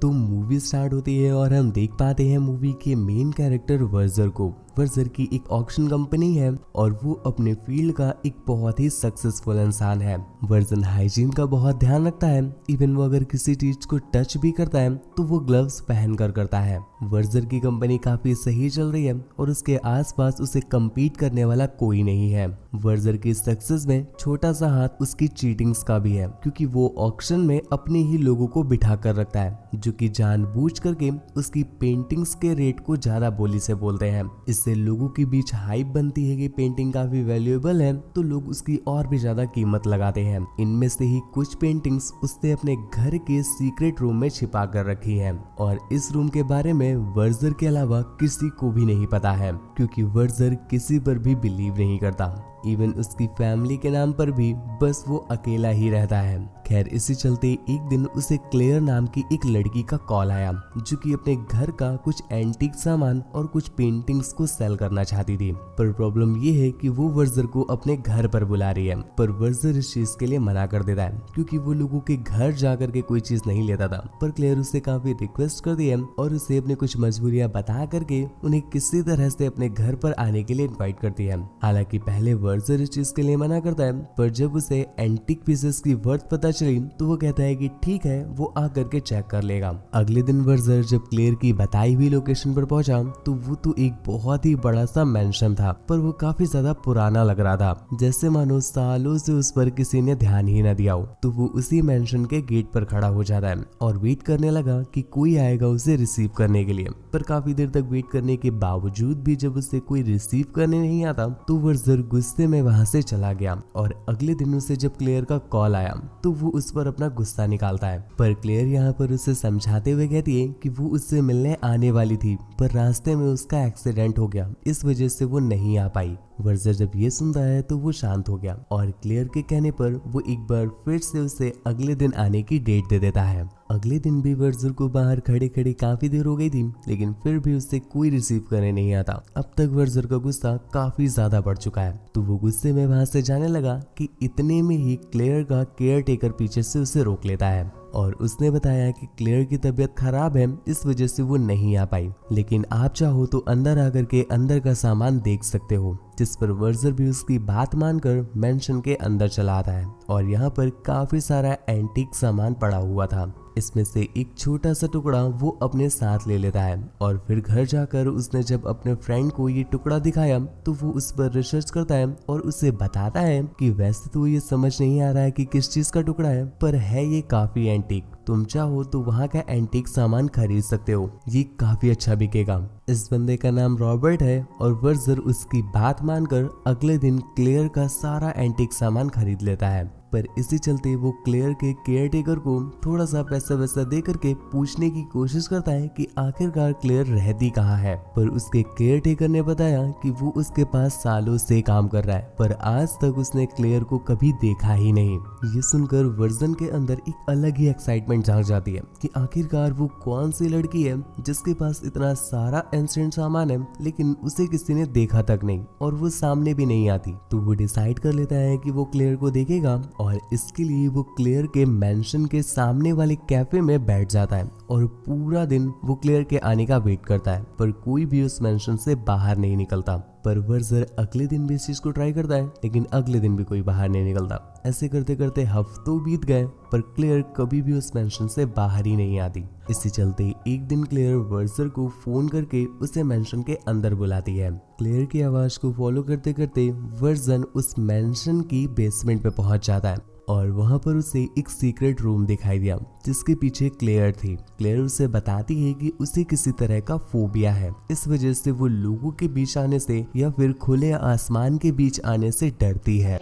तो movie start होती है और हम देख पाते हैं मूवी के मेन कैरेक्टर वर्जर को। वर्जर की एक ऑक्शन कंपनी है और वो अपने फील्ड का एक बहुत ही सक्सेसफुल इंसान है। वर्जन हाइजीन का बहुत ध्यान रखता है। इवन वो अगर किसी चीज को टच भी करता है तो वो ग्लव्स पहन कर करता है। वर्जर की कंपनी काफी सही चल रही है और उसके आसपास उसे कम्पीट करने वाला कोई नहीं है। वर्जर की सक्सेस में छोटा सा हाथ उसकी चीटिंग्स का भी है, क्योंकि वो ऑक्शन में अपने ही लोगों को बिठा कर रखता है, जो कि जानबूझ करके उसकी पेंटिंग्स के रेट को ज्यादा बोली से बोलते हैं। इससे लोगों के बीच हाइप बनती है कि पेंटिंग काफी वैल्यूएबल है, तो लोग उसकी और भी ज्यादा कीमत लगाते हैं। इनमें से ही कुछ पेंटिंग्स उसने अपने घर के सीक्रेट रूम में छिपा कर रखी है और इस रूम के बारे में वर्जर के अलावा किसी को भी नहीं पता है, क्योंकि वर्जर किसी पर भी बिलीव नहीं करता। इवन उसकी फैमिली के नाम पर भी बस वो अकेला ही रहता है। खैर, इसी चलते एक दिन उसे क्लेयर नाम की एक लड़की का कॉल आया, जो कि अपने घर का कुछ एंटीक सामान और कुछ पेंटिंग्स को सेल करना चाहती थी। पर प्रॉब्लम ये है कि वो वर्जर को अपने घर पर बुला रही है, पर वर्जर इस चीज के लिए मना कर देता है, क्योंकि वो लोगों के घर जाकर के कोई चीज नहीं लेता था। पर क्लेयर उसे काफी रिक्वेस्ट करती है और उसे अपनी कुछ मजबूरियां बता करके उन्हें किसी तरह से अपने घर पर आने के लिए इन्वाइट करती है। हालांकि पहले वर्जर इस चीज के लिए मना करता है, पर जब उसे एंटीक पीसेस की वर्थ पता चली तो वो कहता है कि ठीक है, वो आकर के चेक कर लेगा। अगले दिन वर्जर जब क्लेयर की बताई हुई लोकेशन पर पहुंचा तो वो तो एक बहुत ही बड़ा सा मेंशन था, पर वो काफी ज्यादा पुराना लग रहा था, जैसे मानो सालों से उस पर किसी ने ध्यान ही न दिया हो। तो वो उसी मेंशन के गेट पर खड़ा हो जाता है और वेट करने लगा कि कोई आएगा उसे रिसीव करने के लिए। पर काफी देर तक वेट करने के बावजूद भी जब उसे कोई रिसीव करने नहीं आता तो वर्जर गुस्से में वहां से चला गया। और अगले दिन उसे जब क्लेयर का कॉल आया तो वो उस पर अपना गुस्सा निकालता है। पर क्लेयर यहाँ पर उसे समझाते हुए कहती है कि वो उससे मिलने आने वाली थी, पर रास्ते में उसका एक्सीडेंट हो गया, इस वजह से वो नहीं आ पाई। वर्जर जब ये सुनता है तो वो शांत हो गया और क्लेयर के कहने पर वो एक बार फिर से उसे अगले दिन आने की डेट दे देता है। अगले दिन भी वर्जर को बाहर खड़े खड़े काफी देर हो गई थी, लेकिन फिर भी उससे कोई रिसीव करने नहीं आता। अब तक वर्जर का गुस्सा काफी ज्यादा बढ़ चुका है, तो वो गुस्से में वहां से जाने लगा कि इतने में ही क्लेयर का केयर टेकर पीछे से उसे रोक लेता है और उसने बताया कि क्लेयर की तबीयत खराब है, इस वजह से वो नहीं आ पाई, लेकिन आप चाहो तो अंदर आकर के अंदर का सामान देख सकते हो। जिस पर वर्जर भी उसकी बात मानकर मेंशन के अंदर चला आता है और यहाँ पर काफी सारा एंटीक सामान पड़ा हुआ था। इसमें से एक छोटा सा टुकड़ा वो अपने साथ ले लेता है और फिर घर जाकर उसने जब अपने फ्रेंड को ये टुकड़ा दिखाया तो वो उस पर रिसर्च करता है और उसे बताता है कि वैसे तो ये समझ नहीं आ रहा है कि किस चीज का टुकड़ा है, पर है ये काफी एंटीक। तुम चाहो तो वहाँ का एंटीक सामान खरीद सकते हो, ये काफी अच्छा बिकेगा। इस बंदे का नाम रॉबर्ट है और वर्जर उसकी बात मानकर अगले दिन क्लेयर का सारा एंटीक सामान खरीद लेता है। पर इसी चलते वो क्लेयर के केयर टेकर को थोड़ा सा पैसा वैसा दे करके पूछने की कोशिश करता है कि आखिरकार क्लेयर रहती कहाँ है। पर उसके केयर टेकर ने बताया कि वो उसके पास सालों से काम कर रहा है, पर आज तक उसने क्लेयर को कभी देखा ही नहीं। ये सुनकर वर्जन के अंदर एक अलग ही एक्साइटमेंट जाग जाती है कि आखिरकार वो कौन सी लड़की है जिसके पास इतना सारा एंशिएंट सामान है, लेकिन उसे किसी ने देखा तक नहीं और वो सामने भी नहीं आती। तो वो डिसाइड कर लेता है कि वो क्लेयर को देखेगा और इसके लिए वो क्लेयर के मेंशन के सामने वाले कैफे में बैठ जाता है और पूरा दिन वो क्लेयर के आने का वेट करता है, पर कोई भी उस मेंशन से बाहर नहीं निकलता। पर वर्जर अगले दिन भी इस चीज को ट्राई करता है, लेकिन अगले दिन भी कोई बाहर नहीं निकलता। ऐसे करते करते हफ्तों बीत गए, पर क्लेयर कभी भी उस मेंशन से बाहर ही नहीं आती। इसी चलते एक दिन क्लेयर वर्जर को फोन करके उसे मेंशन के अंदर बुलाती है। क्लेयर की आवाज को फॉलो करते करते वर्जन उस मेंशन की बेसमेंट पे पहुंच जाता है और वहां पर उसे एक सीक्रेट रूम दिखाई दिया जिसके पीछे क्लेयर थी। क्लेयर उसे बताती है कि उसे किसी तरह का फोबिया है, इस वजह से वो लोगों के बीच आने से या फिर खुले आसमान के बीच आने से डरती है।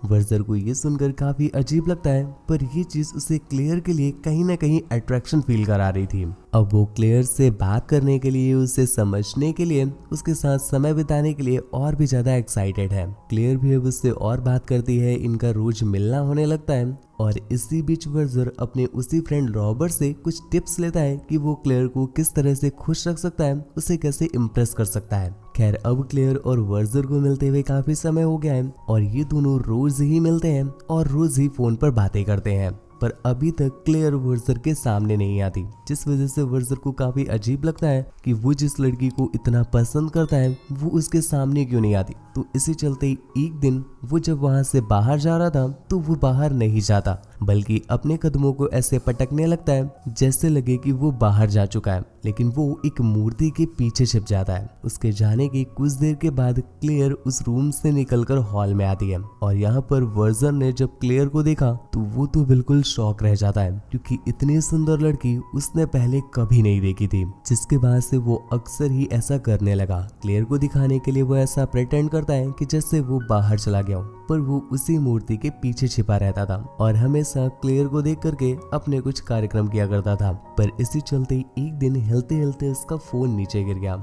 वर्जर को ये सुनकर काफी अजीब लगता है, पर ये चीज उसे क्लेयर के लिए कहीं ना कहीं अट्रैक्शन फील करा रही थी। अब वो क्लेयर से बात करने के लिए, उसे समझने के लिए, उसके साथ समय बिताने के लिए और भी ज्यादा एक्साइटेड है। क्लेयर भी अब उससे और बात करती है, इनका रोज मिलना होने लगता है और इसी बीच वर्जर अपने उसी फ्रेंड रॉबर्ट से कुछ टिप्स लेता है कि वो क्लेयर को किस तरह से खुश रख सकता है, उसे कैसे इम्प्रेस कर सकता है। खैर, अब क्लेयर और वर्जर को मिलते हुए काफी समय हो गया है और ये दोनों रोज ही मिलते हैं और रोज ही फोन पर बातें करते हैं। पर अभी तक क्लेयर वर्जर के सामने नहीं आती, जिस वजह से वर्जर को काफी अजीब लगता है कि वो जिस लड़की को इतना पसंद करता है वो उसके सामने क्यों नहीं आती। तो इसी चलते एक दिन वो जब वहां से बाहर जा रहा था तो वो बाहर नहीं जाता, बल्कि अपने कदमों को ऐसे पटकने लगता है जैसे लगे कि वो बाहर जा चुका है, लेकिन वो एक मूर्ति के पीछे छिप जाता है। उसके जाने की कुछ देर के बाद क्लेयर उस रूम से निकलकर हॉल में आती है और यहाँ पर वर्जर ने जब क्लेयर को देखा तो वो तो बिल्कुल शॉक रह जाता है, क्योंकि इतनी सुंदर लड़की उसने पहले कभी नहीं देखी थी, जिसके बाद से वो अक्सर ही ऐसा करने लगा। क्लेयर को दिखाने के लिए वो ऐसा प्रेटेंड करता है कि जैसे वो बाहर चला गया हो, पर वो उसी मूर्ति के पीछे छिपा रहता था और हमेशा क्लेयर को देख करके अपने कुछ कार्यक्रम किया करता था। पर इसी चलते एक दिन हिलते हिलते उसका फोन नीचे गिर गया।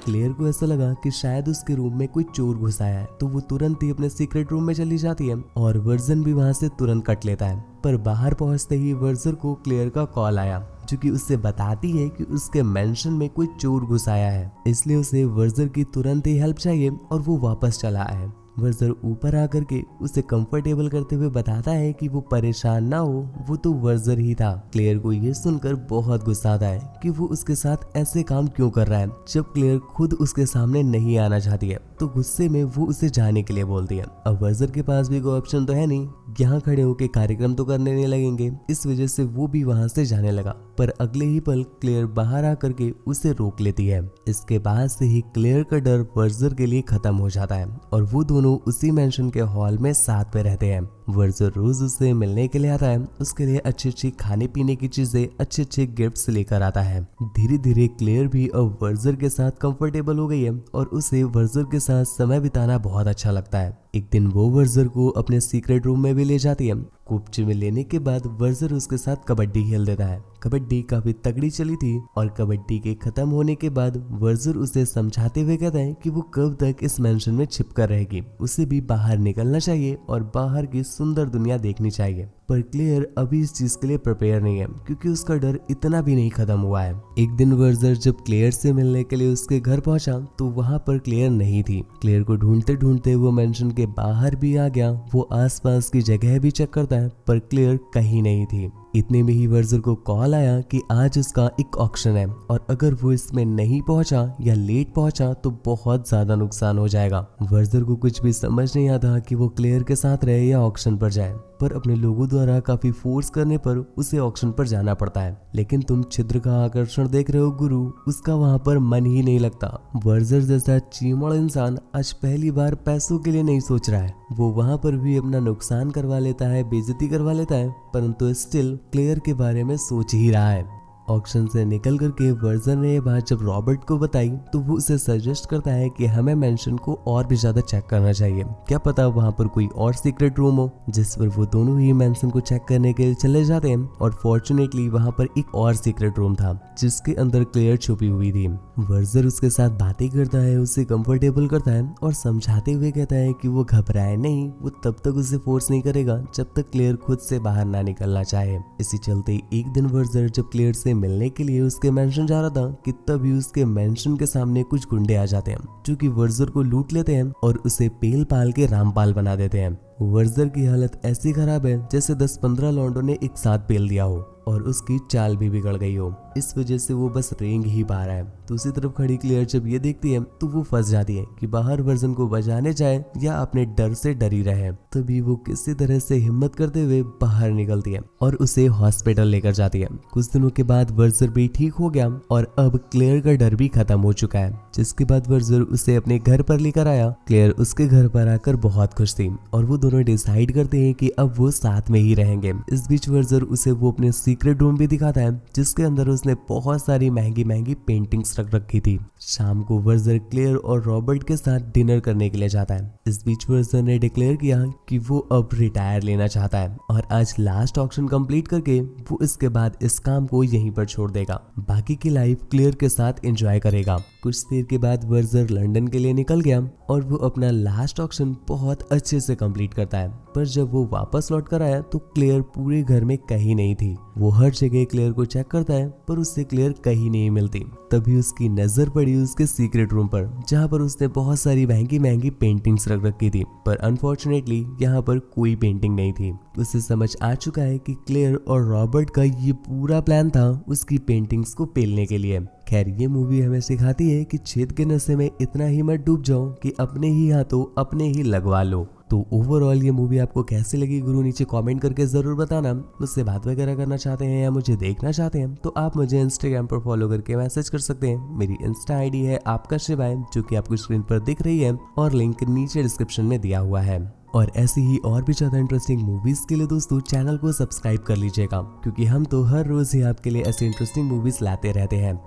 क्लेयर को ऐसा लगा कि शायद उसके रूम में कोई चोर घुस आया है, तो वो तुरंत ही अपने सीक्रेट रूम में चली जाती है और वर्जन भी वहां से तुरंत कट लेता है। पर बाहर पहुंचते ही वर्जर को क्लेयर का कॉल आया, जो कि उससे बताती है कि उसके मेंशन में कोई चोर घुस आया है, इसलिए उसे वर्जर की तुरंत ही हेल्प चाहिए और वो वापस चला आया। वर्जर ऊपर आकर के उसे कंफर्टेबल करते हुए बताता है कि वो परेशान ना हो, वो तो वर्जर ही था। क्लेयर को ये सुनकर बहुत गुस्सा आता है कि वो उसके साथ ऐसे काम क्यों कर रहा है, जब क्लेयर खुद उसके सामने नहीं आना चाहती है। तो गुस्से में वो उसे जाने के लिए बोलती है। अब वर्जर के पास भी कोई ऑप्शन तो है नहीं, यहाँ खड़े होकर कार्यक्रम तो करने नहीं लगेंगे, इस वजह से वो भी वहां से जाने लगा। पर अगले ही पल क्लेयर बाहर आकर के उसे रोक लेती है। इसके बाद से ही क्लेयर का डर वर्जर के लिए खत्म हो जाता है और वो दोनों उसी मेंशन के हॉल में साथ में रहते हैं। वर्जर रोज उससे मिलने के लिए आता है, उसके लिए अच्छी अच्छी खाने पीने की चीजें, अच्छे अच्छे गिफ्ट्स लेकर आता है। धीरे धीरे क्लेयर भी अब वर्जर के साथ कंफर्टेबल हो गई है और उसे वर्जर के साथ समय बिताना बहुत अच्छा लगता है। एक दिन वो वर्जर को अपने सीक्रेट रूम में भी ले जाती है। कोपचे में लेने के बाद वर्जर उसके साथ कबड्डी खेल देता है। कबड्डी काफी तगड़ी चली थी और कबड्डी के खत्म होने के बाद वर्जर उसे समझाते हुए कहता है कि वो कब तक इस मेंशन में छिपकर रहेगी, उसे भी बाहर निकलना चाहिए और बाहर की सुंदर दुनिया देखनी चाहिए। पर क्लेयर अभी इस चीज के लिए प्रिपेयर नहीं है, क्योंकि उसका डर इतना भी नहीं खत्म हुआ है। एक दिन वर्जर जब क्लेयर से मिलने के लिए उसके घर पहुंचा तो वहां पर क्लेयर नहीं थी। क्लेयर को ढूंढते ढूंढते वो मेंशन के बाहर भी आ गया, वो आसपास की जगह भी चेक करता है, पर क्लेयर कहीं नहीं थी। इतने में ही वर्जर को कॉल आया कि आज उसका एक ऑक्शन है और अगर वो इसमें नहीं पहुंचा या लेट पहुंचा तो बहुत ज्यादा नुकसान हो जाएगा। वर्जर को कुछ भी समझ नहीं आता कि वो क्लेयर के साथ रहे या ऑक्शन पर जाए, पर अपने लोगों द्वारा काफी फोर्स करने पर उसे ऑक्शन पर जाना पड़ता है। लेकिन तुम छिद्र का आकर्षण देख रहे हो गुरु, उसका वहां पर मन ही नहीं लगता। वर्जर जैसा चीमड़ इंसान आज पहली बार पैसों के लिए नहीं सोच रहा है, वो वहां पर भी अपना नुकसान करवा लेता है, बेइज्जती करवा लेता है, परंतु स्टिल क्लेयर के बारे में सोच ही रहा है। ऑक्शन से निकल करके वर्जर ने ये बात जब रॉबर्ट को बताई तो वो उसे सजेस्ट करता है कि हमें मेंशन को और भी ज्यादा चेक करना चाहिए, क्या पता वहां पर कोई और सीक्रेट रूम हो। जिस पर वो दोनों ही मेंशन को चेक करने के लिए चले जाते हैं और फॉर्चुनेटली वहां पर एक और सीक्रेट रूम था जिसके अंदर क्लेयर छुपी हुई थी। वर्जर उसके साथ बातें करता है, उसे कंफर्टेबल करता है और समझाते हुए कहता है कि वो घबराए नहीं, वो तब तक उसे फोर्स नहीं करेगा जब तक क्लेयर खुद से बाहर ना निकलना चाहे। इसी चलते एक दिन वर्जर जब क्लेयर से मिलने के लिए उसके मेंशन जा रहा था कि तभी उसके मेंशन के सामने कुछ गुंडे आ जाते हैं जो कि वर्जर को लूट लेते हैं और उसे पेल पाल के रामपाल बना देते हैं। वर्जर की हालत ऐसी खराब है जैसे 10-15 लौंडों ने एक साथ पेल दिया हो और उसकी चाल भी बिगड़ गई हो, इस वजह से वो बस रेंग ही पा रहा है। दूसरी तरफ खड़ी क्लेयर जब ये देखती है तो वो फंस जाती है कि बाहर वर्जन को बचाने जाए या अपने डर से डरी रहे। तभी वो किसी तरह से हिम्मत करते हुए बाहर निकलती है और उसे हॉस्पिटल लेकर जाती है। कुछ दिनों के बाद वर्जर भी ठीक हो गया और अब क्लेयर का डर भी खत्म हो चुका है, जिसके बाद वर्जर उसे अपने घर पर लेकर आया। क्लेयर उसके घर पर आकर बहुत खुश थी और वो दोनों डिसाइड करते हैं कि अब वो साथ में ही रहेंगे। इस बीच वर्जर उसे वो अपने सीक्रेट रूम भी दिखाता है जिसके अंदर उसने बहुत सारी महंगी महंगी पेंटिंग्स रख रखी थी। शाम को वर्जर क्लेयर और रॉबर्ट के साथ डिनर करने के लिए जाता है। इस बीच वर्जर ने डिक्लेयर किया कि वो अब रिटायर लेना चाहता है और आज लास्ट ऑक्शन कंप्लीट करके वो इसके बाद इस काम को यहीं पर छोड़ देगा, बाकी की लाइफ क्लेयर के साथ एंजॉय करेगा। कुछ देर के बाद वर्जर लंदन के लिए निकल गया और वो अपना लास्ट ऑक्शन बहुत अच्छे से कंप्लीट करता है, पर जब वो वापस लौट कर आया तो क्लेयर पूरे घर में कहीं नहीं थी। वो हर जगह क्लेयर को चेक करता है पर उससे क्लेयर कहीं नहीं मिलती। तभी उसकी नजर पड़ी उसके सीक्रेट रूम पर, जहाँ पर उसने बहुत सारी महंगी महंगी पेंटिंग्स रख रखी थी, पर अनफॉर्चुनेटली यहाँ पर कोई पेंटिंग नहीं थी। उसे समझ आ चुका है कि क्लेयर और रॉबर्ट का ये पूरा प्लान था उसकी पेंटिंग्स को पेलने के लिए। खैर, ये मूवी हमें सिखाती है कि छेद के नशे में इतना ही मत डूब जाओ कि अपने ही हाथों अपने ही लगवा लो। तो ओवरऑल ये मूवी आपको कैसी लगी गुरु, नीचे कमेंट करके जरूर बताना। मुझसे बात वगैरह करना चाहते हैं या मुझे देखना चाहते हैं तो आप मुझे इंस्टाग्राम पर फॉलो करके मैसेज कर सकते हैं। मेरी इंस्टा आईडी है आपका शिवाय, जो कि आपको स्क्रीन पर दिख रही है और लिंक नीचे डिस्क्रिप्शन में दिया हुआ है। और ऐसी ही और भी ज्यादा इंटरेस्टिंग मूवीज के लिए दोस्तों चैनल को सब्सक्राइब कर लीजिएगा, क्योंकि हम तो हर रोज ही आपके लिए ऐसी इंटरेस्टिंग मूवीज लाते रहते हैं।